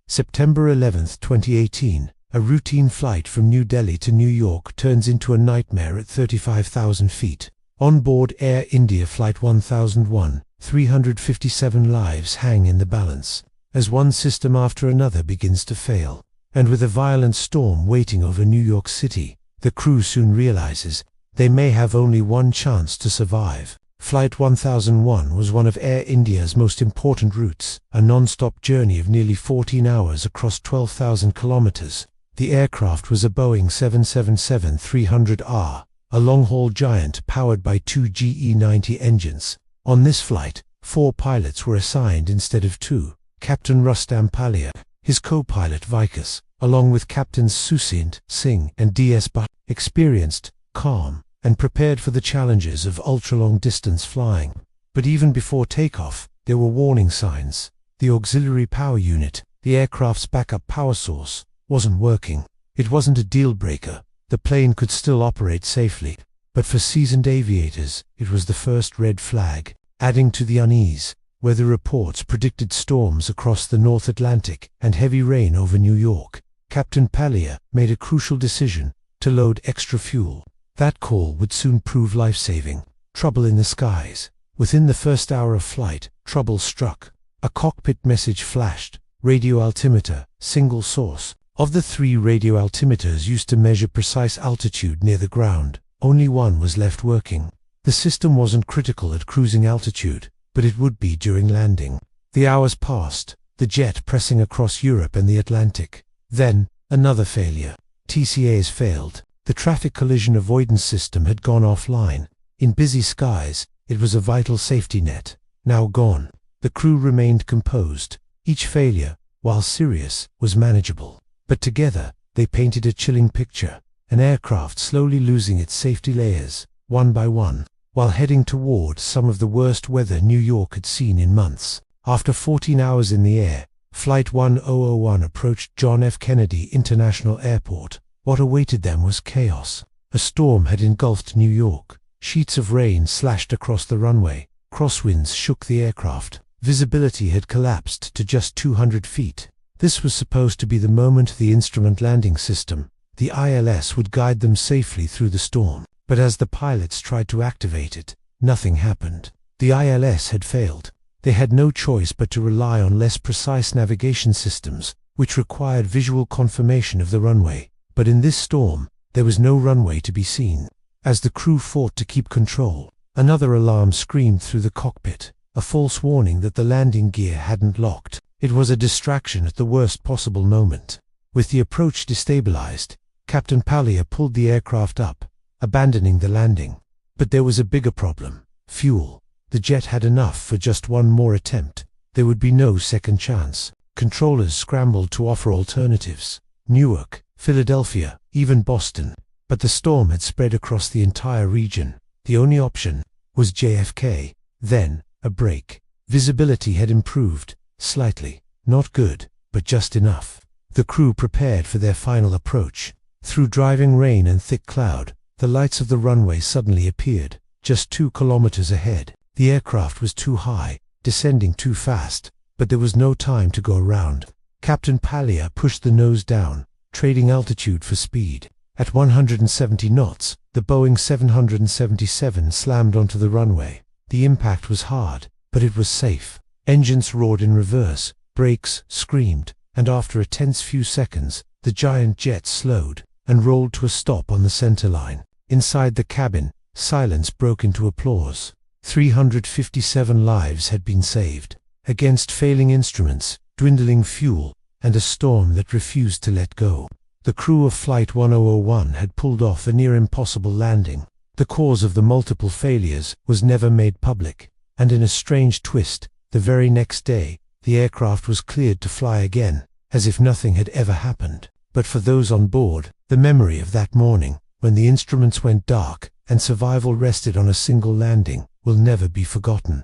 September 11, 2018, a routine flight from New Delhi to New York turns into a nightmare at 35,000 feet. On board Air India Flight 1001, 357 lives hang in the balance, as one system after another begins to fail. And with a violent storm waiting over New York City, the crew soon realizes they may have only one chance to survive. Flight 1001 was one of Air India's most important routes, a non-stop journey of nearly 14 hours across 12,000 kilometers. The aircraft was a Boeing 777-300R, a long-haul giant powered by two GE90 engines. On this flight, 4 pilots were assigned instead of 2. Captain Rustam Palia, his co-pilot Vikas, along with Captains Sushant Singh and D.S. Bhatt, experienced, calm, and prepared for the challenges of ultra-long distance flying. But even before takeoff, there were warning signs. The auxiliary power unit, the aircraft's backup power source, wasn't working. It wasn't a deal-breaker. The plane could still operate safely. But for seasoned aviators, it was the first red flag. Adding to the unease, weather reports predicted storms across the North Atlantic and heavy rain over New York. Captain Palia made a crucial decision to load extra fuel. That call would soon prove life-saving. Trouble in the skies. Within the first hour of flight, trouble struck. A cockpit message flashed. Radio altimeter, single source. Of the 3 radio altimeters used to measure precise altitude near the ground, only one was left working. The system wasn't critical at cruising altitude, but it would be during landing. The hours passed, the jet pressing across Europe and the Atlantic. Then, another failure. TCAs failed. The traffic collision avoidance system had gone offline. In busy skies, it was a vital safety net. Now gone. The crew remained composed. Each failure, while serious, was manageable. But together, they painted a chilling picture. An aircraft slowly losing its safety layers, one by one, while heading toward some of the worst weather New York had seen in months. After 14 hours in the air, Flight 1001 approached John F. Kennedy International Airport. What awaited them was chaos. A storm had engulfed New York. Sheets of rain slashed across the runway. Crosswinds shook the aircraft. Visibility had collapsed to just 200 feet. This was supposed to be the moment the instrument landing system, the ILS, would guide them safely through the storm. But as the pilots tried to activate it, nothing happened. The ILS had failed. They had no choice but to rely on less precise navigation systems, which required visual confirmation of the runway. But in this storm, there was no runway to be seen. As the crew fought to keep control, another alarm screamed through the cockpit, a false warning that the landing gear hadn't locked. It was a distraction at the worst possible moment. With the approach destabilized, Captain Palia pulled the aircraft up, abandoning the landing. But there was a bigger problem: fuel. The jet had enough for just one more attempt. There would be no second chance. Controllers scrambled to offer alternatives. Newark, Philadelphia, even Boston. But the storm had spread across the entire region. The only option was JFK. Then, a break. Visibility had improved, slightly. Not good, but just enough. The crew prepared for their final approach. Through driving rain and thick cloud, the lights of the runway suddenly appeared, just 2 kilometers ahead. The aircraft was too high, descending too fast, but there was no time to go around. Captain Palia pushed the nose down, trading altitude for speed. At 170 knots, the Boeing 777 slammed onto the runway. The impact was hard, but it was safe. Engines roared in reverse, brakes screamed, and after a tense few seconds, the giant jet slowed and rolled to a stop on the center line. Inside the cabin, silence broke into applause. 357 lives had been saved. Against failing instruments, dwindling fuel, and a storm that refused to let go. The crew of Flight 1001 had pulled off a near-impossible landing. The cause of the multiple failures was never made public, and in a strange twist, the very next day, the aircraft was cleared to fly again, as if nothing had ever happened. But for those on board, the memory of that morning, when the instruments went dark and survival rested on a single landing, will never be forgotten.